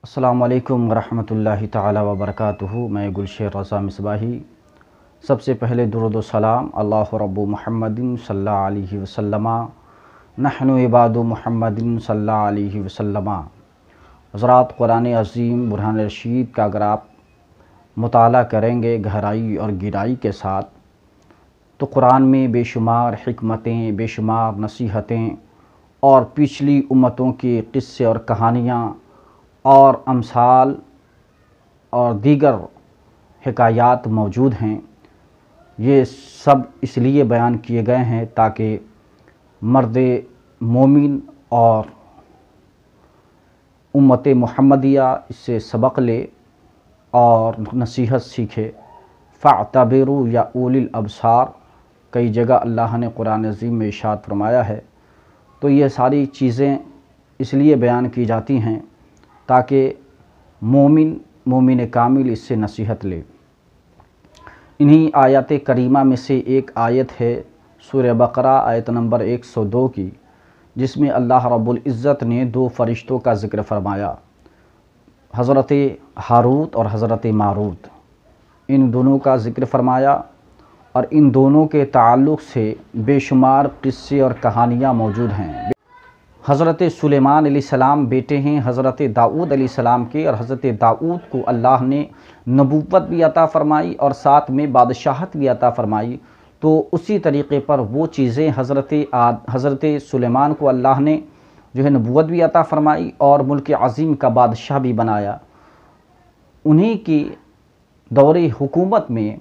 السلام علیکم ورحمۃ اللہ تعالی وبرکاتہ۔ میں گلشیر رضا مصباحی سب سے پہلے درود و سلام اللہ رب محمد صلی اللہ علیہ وسلم نحن عباد محمد صلی اللہ علیہ وسلم۔ حضرات، قرآن عظیم برہان رشید کا اگر آپ مطالعہ کریں گے گہرائی اور گہرائی کے ساتھ تو قرآن میں بے شمار حکمتیں، بے شمار نصیحتیں اور پچھلی امتوں کے قصے اور کہانیاں اور امثال اور دیگر حکایات موجود ہیں۔ یہ سب اس لیے بیان کیے گئے ہیں تاکہ مرد مومن اور امت محمدیہ اس سے سبق لے اور نصیحت سیکھے۔ فاعتبروا یا اولی الابصار، کئی جگہ اللہ نے قرآن عظیم میں ارشاد فرمایا ہے۔ تو یہ ساری چیزیں اس لیے بیان کی جاتی ہیں تاکہ مومن کامل اس سے نصیحت لے۔ انہی آیات کریمہ میں سے ایک آیت ہے سورہ بقرہ آیت نمبر 102 کی، جس میں اللہ رب العزت نے دو فرشتوں کا ذکر فرمایا، حضرت ہاروت اور حضرت ماروت۔ ان دونوں کا ذکر فرمایا اور ان دونوں کے تعلق سے بے شمار قصے اور کہانیاں موجود ہیں۔ حضرت سلیمان علیہ السلام بیٹے ہیں حضرت داؤد علیہ السلام کے، اور حضرت داؤد کو اللہ نے نبوت بھی عطا فرمائی اور ساتھ میں بادشاہت بھی عطا فرمائی۔ تو اسی طریقے پر وہ چیزیں حضرت سلیمان کو اللہ نے نبوت بھی عطا فرمائی اور ملک عظیم کا بادشاہ بھی بنایا۔ انہی کی دور حکومت میں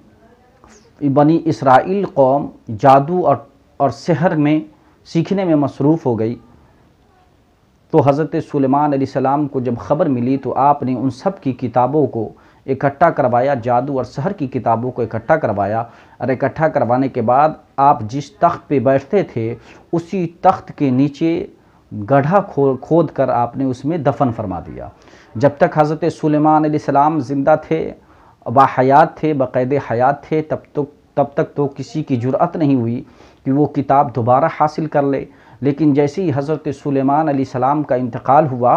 بنی اسرائیل قوم جادو اور سحر میں سیکھنے میں مصروف ہو گئی۔ تو حضرت سلیمان علیہ السلام کو جب خبر ملی تو آپ نے ان سب کی کتابوں کو اکٹھا کروایا، جادو اور سحر کی کتابوں کو اکٹھا کروایا، اور اکٹھا کروانے کے بعد آپ جس تخت پہ بیٹھتے تھے اسی تخت کے نیچے گڑھا کھود کر آپ نے اس میں دفن فرما دیا۔ جب تک حضرت سلیمان علیہ السلام زندہ تھے، باحیات تھے، بقید حیات تھے، تب تک تو کسی کی جرأت نہیں ہوئی کہ وہ کتاب دوبارہ حاصل کر لے۔ لیکن جیسے ہی حضرت سلیمان علیہ السلام کا انتقال ہوا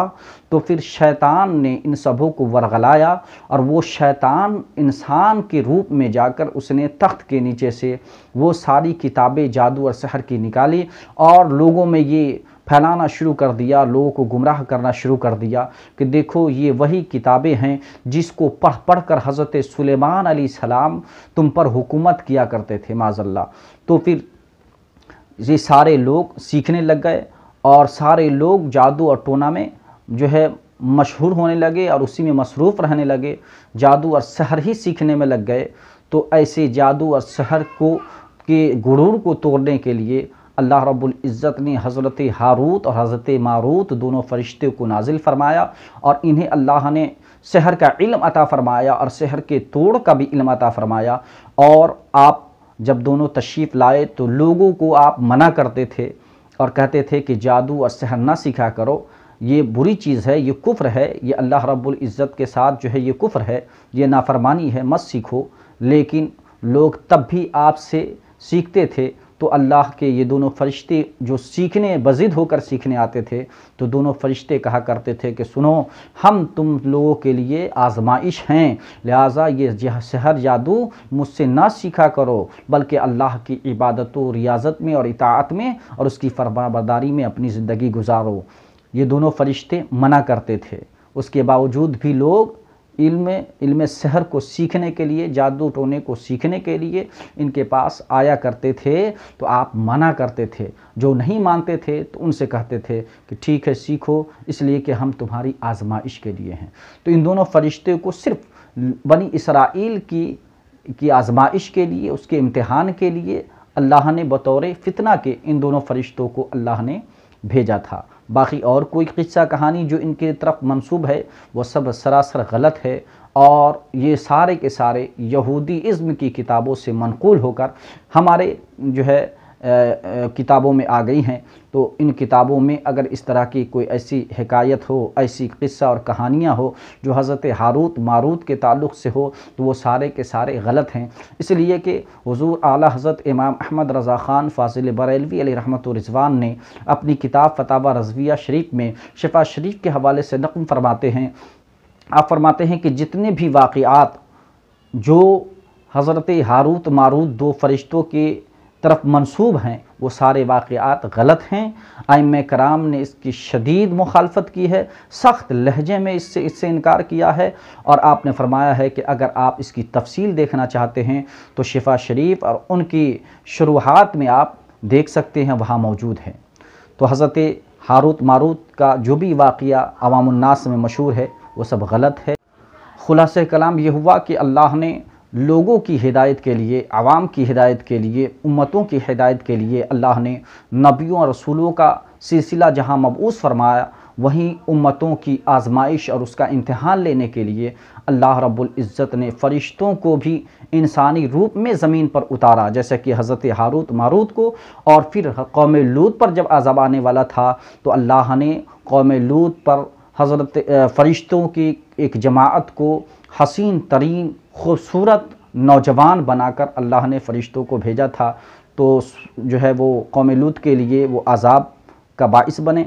تو پھر شیطان نے ان سبوں کو ورغلایا، اور وہ شیطان انسان کے روپ میں جا کر اس نے تخت کے نیچے سے وہ ساری کتابیں جادو اور سحر کی نکالی اور لوگوں میں یہ پھیلانا شروع کر دیا، لوگوں کو گمراہ کرنا شروع کر دیا کہ دیکھو یہ وہی کتابیں ہیں جس کو پڑھ کر حضرت سلیمان علیہ السلام تم پر حکومت کیا کرتے تھے، معاذ اللہ۔ تو پھر یہ سارے لوگ سیکھنے لگ گئے اور سارے لوگ جادو اور ٹونا میں مشہور ہونے لگے اور اسی میں مصروف رہنے لگے، جادو اور سحر ہی سیکھنے میں لگ گئے۔ تو ایسے جادو اور سحر کے غرور کو توڑنے کے لیے اللہ رب العزت نے حضرت ہاروت اور حضرت ماروت دونوں فرشتے کو نازل فرمایا، اور انہیں اللہ نے سحر کا علم عطا فرمایا اور سحر کے توڑ کا بھی علم عطا فرمایا۔ اور آپ جب دونوں تشریف لائے تو لوگوں کو آپ منع کرتے تھے اور کہتے تھے کہ جادو اور سحر نہ سیکھا کرو، یہ بری چیز ہے، یہ کفر ہے، یہ اللہ رب العزت کے ساتھ یہ کفر ہے، یہ نافرمانی ہے، مت سیکھو۔ لیکن لوگ تب بھی آپ سے سیکھتے تھے۔ تو اللہ کے یہ دونوں فرشتے جو سیکھنے بضد ہو کر سیکھنے آتے تھے تو دونوں فرشتے کہا کرتے تھے کہ سنو، ہم تم لوگوں کے لیے آزمائش ہیں، لہٰذا یہ سحر جادو مجھ سے نہ سیکھا کرو، بلکہ اللہ کی عبادت و ریاضت میں اور اطاعت میں اور اس کی فرمانبرداری میں اپنی زندگی گزارو۔ یہ دونوں فرشتے منع کرتے تھے، اس کے باوجود بھی لوگ علم سحر کو سیکھنے کے لیے، جادو ٹونے کو سیکھنے کے لیے ان کے پاس آیا کرتے تھے۔ تو آپ منع کرتے تھے، جو نہیں مانتے تھے تو ان سے کہتے تھے کہ ٹھیک ہے سیکھو، اس لیے کہ ہم تمہاری آزمائش کے لیے ہیں۔ تو ان دونوں فرشتے کو صرف بنی اسرائیل کی آزمائش کے لیے، اس کے امتحان کے لیے اللہ نے بطور فتنہ کے ان دونوں فرشتوں کو اللہ نے بھیجا تھا۔ باقی اور کوئی قصہ کہانی جو ان کی طرف منسوب ہے وہ سب سراسر غلط ہے، اور یہ سارے کے سارے یہودی ازم کی کتابوں سے منقول ہو کر ہمارے کتابوں میں آ گئی ہیں۔ تو ان کتابوں میں اگر اس طرح کی کوئی ایسی حکایت ہو، ایسی قصہ اور کہانیاں ہو جو حضرت ہاروت ماروت کے تعلق سے ہو تو وہ سارے کے سارے غلط ہیں، اس لیے کہ حضور اعلیٰ حضرت امام احمد رضا خان فاضل بریلوی علیہ رحمۃ و رضوان نے اپنی کتاب فتاوی رضویہ شریف میں شفا شریف کے حوالے سے نقل فرماتے ہیں آپ فرماتے ہیں کہ جتنے بھی واقعات جو حضرت ہاروت ماروت دو فرشتوں کے طرف منسوب ہیں وہ سارے واقعات غلط ہیں۔ ائمہ کرام نے اس کی شدید مخالفت کی ہے، سخت لہجے میں اس سے انکار کیا ہے، اور آپ نے فرمایا ہے کہ اگر آپ اس کی تفصیل دیکھنا چاہتے ہیں تو شفا شریف اور ان کی شروحات میں آپ دیکھ سکتے ہیں، وہاں موجود ہے۔ تو حضرت ہاروت ماروت کا جو بھی واقعہ عوام الناس میں مشہور ہے وہ سب غلط ہے۔ خلاصہ کلام یہ ہوا کہ اللہ نے لوگوں کی ہدایت کے لیے، عوام کی ہدایت کے لیے، امتوں کی ہدایت کے لیے اللہ نے نبیوں اور رسولوں کا سلسلہ جہاں مبعوث فرمایا، وہیں امتوں کی آزمائش اور اس کا امتحان لینے کے لیے اللہ رب العزت نے فرشتوں کو بھی انسانی روپ میں زمین پر اتارا، جیسے کہ حضرت ہاروت ماروت کو، اور پھر قوم لوط پر جب عذاب آنے والا تھا تو اللہ نے قوم لوط پر حضرت فرشتوں کی ایک جماعت کو حسین ترین خوبصورت نوجوان بنا کر اللہ نے فرشتوں کو بھیجا تھا، تو جو ہے وہ قوم لوط کے لیے وہ عذاب کا باعث بنے۔